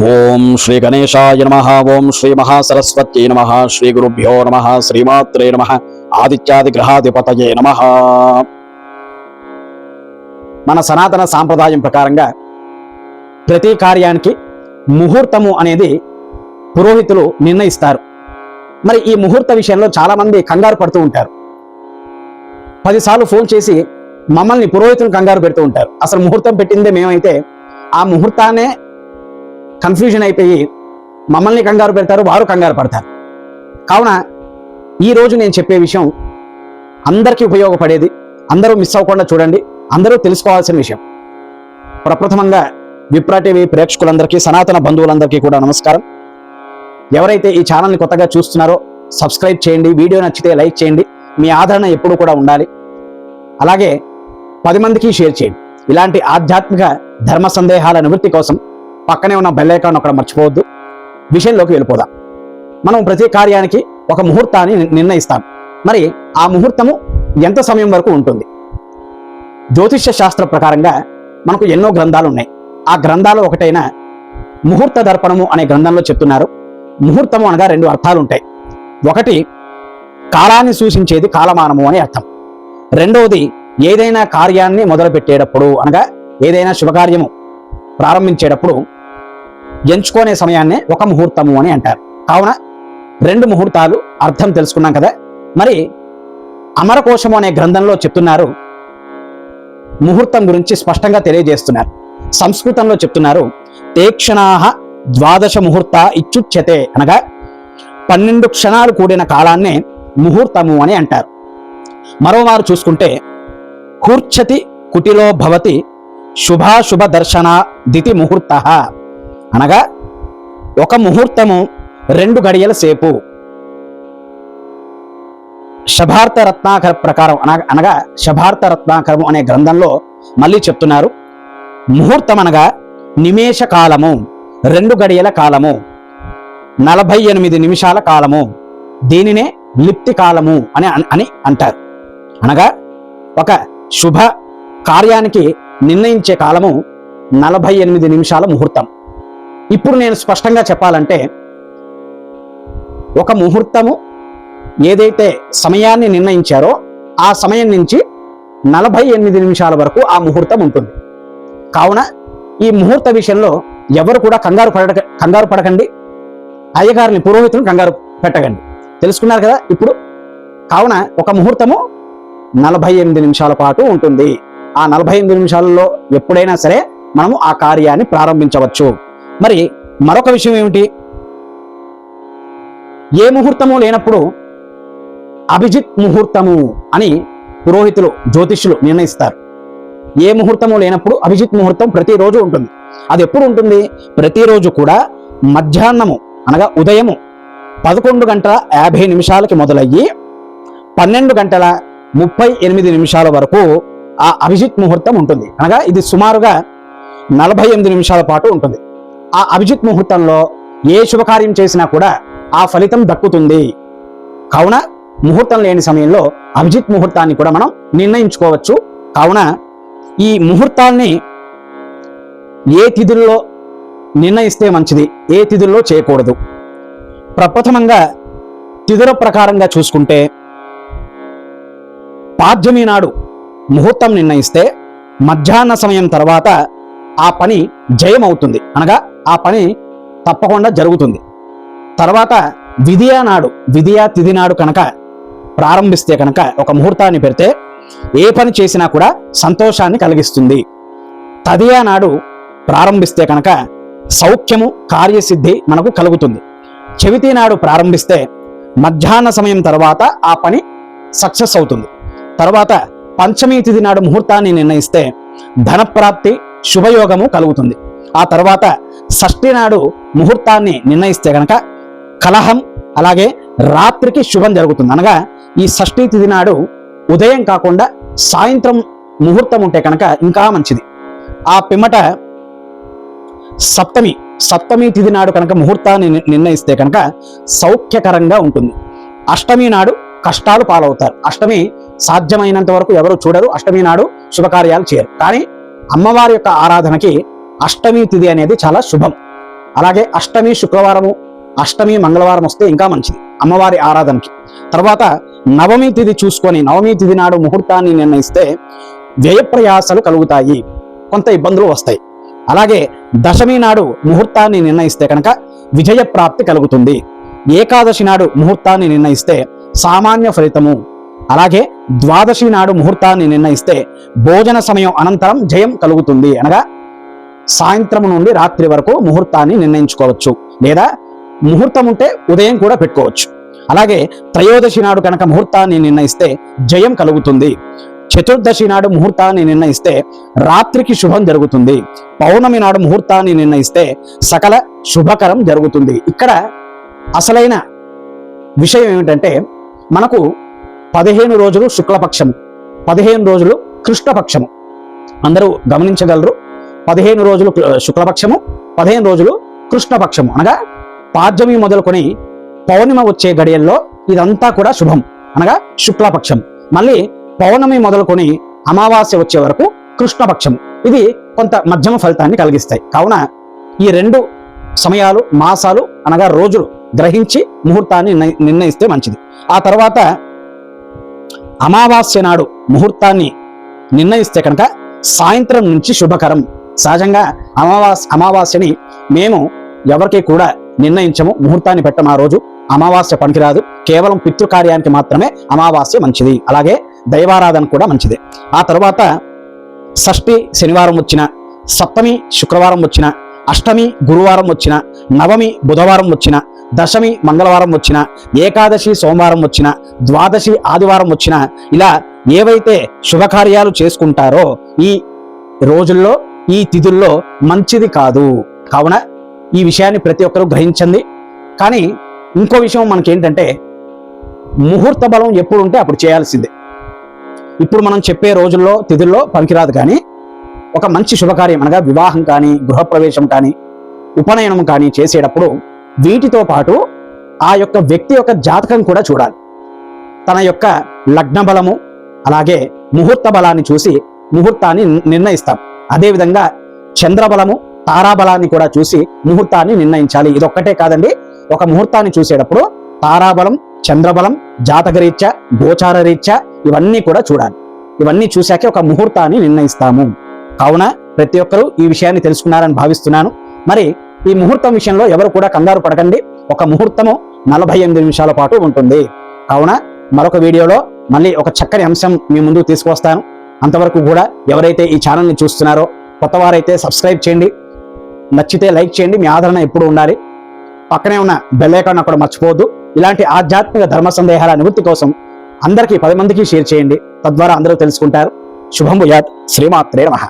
ఓం శ్రీ గణేశాయ నమః. ఓం శ్రీ మహాసరస్వత్యై నమః. శ్రీ గురుభ్యో నమః. శ్రీమాత్రే నమః. ఆదిత్యాది గ్రహాధిపతయే నమః. మన సనాతన సాంప్రదాయం ప్రకారంగా ప్రతి కార్యానికి ముహూర్తము అనేది పురోహితులు నిర్ణయిస్తారు. మరి ఈ ముహూర్త విషయంలో చాలా మంది కంగారు పడుతూ ఉంటారు. 10 సార్లు ఫోన్ చేసి మమ్మల్ని పురోహితులు కంగారు పెడుతూ ఉంటారు. అసలు ముహూర్తం పెట్టిందే మేమైతే ఆ ముహూర్తాన్నే కన్ఫ్యూజన్ అయిపోయి మమ్మల్ని కంగారు పెడతారు, వారు కంగారు పడతారు. కావున ఈరోజు నేను చెప్పే విషయం అందరికీ ఉపయోగపడేది, అందరూ మిస్ అవ్వకుండా చూడండి, అందరూ తెలుసుకోవాల్సిన విషయం. ప్రప్రథమంగా విప్రా టీవీ ప్రేక్షకులందరికీ, సనాతన బంధువులందరికీ కూడా నమస్కారం. ఎవరైతే ఈ ఛానల్ని కొత్తగా చూస్తున్నారో సబ్స్క్రైబ్ చేయండి, వీడియో నచ్చితే లైక్ చేయండి. మీ ఆదరణ ఎప్పుడు కూడా ఉండాలి. అలాగే 10 మందికి షేర్ చేయండి. ఇలాంటి ఆధ్యాత్మిక ధర్మ సందేహాల నివృత్తి కోసం పక్కనే ఉన్న బెల్ ఐకాన్ అక్కడ మర్చిపోవద్దు. విషయంలోకి వెళ్ళిపోదాం. మనం ప్రతి కార్యానికి ఒక ముహూర్తాన్ని నిర్ణయిస్తాం. మరి ఆ ముహూర్తము ఎంత సమయం వరకు ఉంటుంది? జ్యోతిష్య శాస్త్ర ప్రకారంగా మనకు ఎన్నో గ్రంథాలు ఉన్నాయి. ఆ గ్రంథాలు ఒకటైన ముహూర్త దర్పణము అనే గ్రంథంలో చెప్తున్నారు. ముహూర్తము అనగా 2 అర్థాలు ఉంటాయి. ఒకటి కాలాన్ని సూచించేది కాలమానము అనే అర్థం. రెండవది ఏదైనా కార్యాన్ని మొదలుపెట్టేటప్పుడు అనగా ఏదైనా శుభకార్యము ప్రారంభించేటప్పుడు ఎంచుకునే సమయాన్నే ఒక ముహూర్తము అని అంటారు. కావున 2 ముహూర్తాలు అర్థం తెలుసుకున్నాం కదా. మరి అమరకోశము అనే గ్రంథంలో చెప్తున్నారు, ముహూర్తం గురించి స్పష్టంగా తెలియజేస్తున్నారు. సంస్కృతంలో చెప్తున్నారు, తేక్షణాః ద్వాదశ ముహూర్త ఇచ్చుచ్యతే అనగా 12 క్షణాలు కూడిన కాలాన్నే ముహూర్తము అని అంటారు. మరోవారు చూసుకుంటే కూర్చతి కుటిలో భవతి శుభాశుభ దర్శన దితి ముహూర్త అనగా ఒక ముహూర్తము 2 గడియల సేపు. శభార్త రత్నాకర ప్రకారం అనగా శభార్త రత్నాకరము అనే గ్రంథంలో మళ్ళీ చెప్తున్నారు, ముహూర్తం అనగా నిమేష కాలము, 2 గడియల కాలము, 48 నిమిషాల కాలము. దీనినే లిప్తి కాలము అని అంటారు. అనగా ఒక శుభ కార్యానికి నిర్ణయించే కాలము 48 నిమిషాల ముహూర్తం. ఇప్పుడు నేను స్పష్టంగా చెప్పాలంటే, ఒక ముహూర్తము ఏదైతే సమయాన్ని నిర్ణయించారో ఆ సమయం నుంచి 48 నిమిషాల వరకు ఆ ముహూర్తం ఉంటుంది. కావున ఈ ముహూర్త విషయంలో ఎవరు కూడా కంగారు పడకండి. అయ్యగారిని, పురోహితులను కంగారు పెట్టకండి. తెలుసుకున్నారు కదా ఇప్పుడు. కావున ఒక ముహూర్తము 48 నిమిషాల పాటు ఉంటుంది. ఆ 48 నిమిషాలలో ఎప్పుడైనా సరే మనము ఆ కార్యాన్ని ప్రారంభించవచ్చు. మరి మరొక విషయం ఏమిటి? ఏ ముహూర్తము లేనప్పుడు అభిజిత్ ముహూర్తము అని పురోహితులు, జ్యోతిష్యులు నిర్ణయిస్తారు. ఏ ముహూర్తము లేనప్పుడు అభిజిత్ ముహూర్తం ప్రతిరోజు ఉంటుంది. అది ఎప్పుడు ఉంటుంది? ప్రతిరోజు కూడా మధ్యాహ్నము అనగా ఉదయము 11 గంటల 50 నిమిషాలకి మొదలయ్యి 12 గంటల 38 నిమిషాల వరకు ఆ అభిజిత్ ముహూర్తం ఉంటుంది. అనగా ఇది సుమారుగా 48 నిమిషాల పాటు ఉంటుంది. ఆ అభిజిత్ ముహూర్తంలో ఏ శుభకార్యం చేసినా కూడా ఆ ఫలితం దక్కుతుంది. కావున ముహూర్తం లేని సమయంలో అభిజిత్ ముహూర్తాన్ని కూడా మనం నిర్ణయించుకోవచ్చు. కావున ఈ ముహూర్తాన్ని ఏ తిథుల్లో నిర్ణయిస్తే మంచిది, ఏ తిథుల్లో చేయకూడదు? ప్రప్రథమంగా తిథుల ప్రకారంగా చూసుకుంటే, పాడ్యమి నాడు ముహూర్తం నిర్ణయిస్తే మధ్యాహ్న సమయం తర్వాత ఆ పని జయమవుతుంది. అనగా ఆ పని తప్పకుండా జరుగుతుంది. తర్వాత విధియా నాడు, విధియా తిథి నాడు కనుక ప్రారంభిస్తే కనుక ఒక ముహూర్తాన్ని పెడితే ఏ పని చేసినా కూడా సంతోషాన్ని కలిగిస్తుంది. తదియా నాడు ప్రారంభిస్తే కనుక సౌఖ్యము, కార్యసిద్ధి మనకు కలుగుతుంది. చవితి నాడు ప్రారంభిస్తే మధ్యాహ్న సమయం తర్వాత ఆ పని సక్సెస్ అవుతుంది. తర్వాత పంచమీ తిథి నాడు ముహూర్తాన్ని నిర్ణయిస్తే ధనప్రాప్తి, శుభయోగము కలుగుతుంది. ఆ తర్వాత షష్ఠి నాడు ముహూర్తాన్ని నిర్ణయిస్తే కనుక కలహం, అలాగే రాత్రికి శుభం జరుగుతుంది. అనగా ఈ షష్ఠీ తిథి నాడు ఉదయం కాకుండా సాయంత్రం ముహూర్తం ఉంటే కనుక ఇంకా మంచిది. ఆ పిమ్మట సప్తమి తిథి నాడు కనుక ముహూర్తాన్ని నిర్ణయిస్తే కనుక సౌఖ్యకరంగా ఉంటుంది. అష్టమి నాడు కష్టాలు పాలవుతారు. అష్టమి సాధ్యమైనంత వరకు ఎవరు చూడరు. అష్టమి నాడు శుభకార్యాలు చేయరు. కానీ అమ్మవారి యొక్క ఆరాధనకి అష్టమి తిథి అనేది చాలా శుభం. అలాగే అష్టమి శుక్రవారము, అష్టమి మంగళవారం వస్తే ఇంకా మంచిది అమ్మవారి ఆరాధనకి. తర్వాత నవమి తిథి చూసుకొని నవమి తిథి నాడు ముహూర్తాన్ని నిర్ణయిస్తే వ్యయప్రయాసాలు కలుగుతాయి, కొంత ఇబ్బందులు వస్తాయి. అలాగే దశమి నాడు ముహూర్తాన్ని నిర్ణయిస్తే కనుక విజయప్రాప్తి కలుగుతుంది. ఏకాదశి నాడు ముహూర్తాన్ని నిర్ణయిస్తే సామాన్య ఫలితము. అలాగే ద్వాదశి నాడు ముహూర్తాన్ని నిర్ణయిస్తే భోజన సమయం అనంతరం జయం కలుగుతుంది. అనగా సాయంత్రం నుండి రాత్రి వరకు ముహూర్తాన్ని నిర్ణయించుకోవచ్చు, లేదా ముహూర్తం ఉంటే ఉదయం కూడా పెట్టుకోవచ్చు. అలాగే త్రయోదశి నాడు కనుక ముహూర్తాన్ని నిర్ణయిస్తే జయం కలుగుతుంది. చతుర్దశి నాడు ముహూర్తాన్ని నిర్ణయిస్తే రాత్రికి శుభం జరుగుతుంది. పౌర్ణమి నాడు ముహూర్తాన్ని నిర్ణయిస్తే సకల శుభకరం జరుగుతుంది. ఇక్కడ అసలైన విషయం ఏమిటంటే మనకు 15 రోజులు శుక్లపక్షము, 15 రోజులు కృష్ణపక్షము. అందరూ గమనించగలరు. 15 రోజులు శుక్లపక్షము, 15 రోజులు కృష్ణపక్షము. అనగా పాడ్యమి మొదలుకొని పౌర్ణిమ వచ్చే గడియల్లో ఇదంతా కూడా శుభం, అనగా శుక్లపక్షం. మళ్ళీ పౌర్ణమి మొదలుకొని అమావాస్య వచ్చే వరకు కృష్ణపక్షం. ఇది కొంత మధ్యమ ఫలితాన్ని కలిగిస్తాయి. కావున ఈ 2 సమయాలు, మాసాలు అనగా రోజులు గ్రహించి ముహూర్తాన్ని నిర్ణయిస్తే మంచిది. ఆ తర్వాత అమావాస్య నాడు ముహూర్తాన్ని నిర్ణయిస్తే కనుక సాయంత్రం నుంచి శుభకరం. సహజంగా అమావాస్యని మేము ఎవరికి కూడా నిర్ణయించము, ముహూర్తాన్ని పెట్టము. ఆ రోజు అమావాస్య పనికిరాదు, కేవలం పితృకార్యానికి మాత్రమే అమావాస్య మంచిది. అలాగే దైవారాధన కూడా మంచిదే. ఆ తర్వాత షష్ఠి శనివారం వచ్చిన, సప్తమి శుక్రవారం వచ్చిన, అష్టమి గురువారం వచ్చిన, నవమి బుధవారం వచ్చిన, దశమి మంగళవారం వచ్చిన, ఏకాదశి సోమవారం వచ్చిన, ద్వాదశి ఆదివారం వచ్చిన, ఇలా ఏవైతే శుభకార్యాలు చేసుకుంటారో ఈ రోజుల్లో, ఈ తిథుల్లో మంచిది కాదు. కావున ఈ విషయాన్ని ప్రతి ఒక్కరూ గ్రహించండి. కానీ ఇంకో విషయం మనకేంటంటే ముహూర్త బలం ఎప్పుడు ఉంటే అప్పుడు చేయాల్సిందే. ఇప్పుడు మనం చెప్పే రోజుల్లో తిథుల్లో పనికిరాదు. కానీ ఒక మంచి శుభకార్యం అనగా వివాహం కానీ, గృహప్రవేశం కానీ, ఉపనయనం కానీ చేసేటప్పుడు వీటితో పాటు ఆ యొక్క వ్యక్తి యొక్క జాతకం కూడా చూడాలి. తన యొక్క లగ్న బలము అలాగే ముహూర్త బలాన్ని చూసి ముహూర్తాన్ని నిర్ణయిస్తాం. అదేవిధంగా చంద్రబలము, తారాబలాన్ని కూడా చూసి ముహూర్తాన్ని నిర్ణయించాలి. ఇదొక్కటే కాదండి, ఒక ముహూర్తాన్ని చూసేటప్పుడు తారాబలం, చంద్రబలం, జాతకరీత్యా, గోచార రీత్యా ఇవన్నీ కూడా చూడాలి. ఇవన్నీ చూశాకే ఒక ముహూర్తాన్ని నిర్ణయిస్తాము. కావున ప్రతి ఒక్కరూ ఈ విషయాన్ని తెలుసుకున్నారని భావిస్తున్నాను. మరి ఈ ముహూర్తం విషయంలో ఎవరు కూడా కంగారు పడకండి. ఒక ముహూర్తము 48 నిమిషాల పాటు ఉంటుంది. కావున మరొక వీడియోలో మళ్ళీ ఒక చక్కని అంశం మీ ముందుకు తీసుకొస్తాను. అంతవరకు కూడా ఎవరైతే ఈ ఛానల్ని చూస్తున్నారో కొత్త వారైతే సబ్స్క్రైబ్ చేయండి, నచ్చితే లైక్ చేయండి. మీ ఆదరణ ఎప్పుడు ఉండాలి. పక్కనే ఉన్న బెల్ ఐకాన్ అక్కడ మర్చిపోవద్దు. ఇలాంటి ఆధ్యాత్మిక ధర్మ సందేహాల నివృత్తి కోసం అందరికీ 10 మందికి షేర్ చేయండి. తద్వారా అందరూ తెలుసుకుంటారు. శుభం భూయాత్. శ్రీమాత్రే నమః.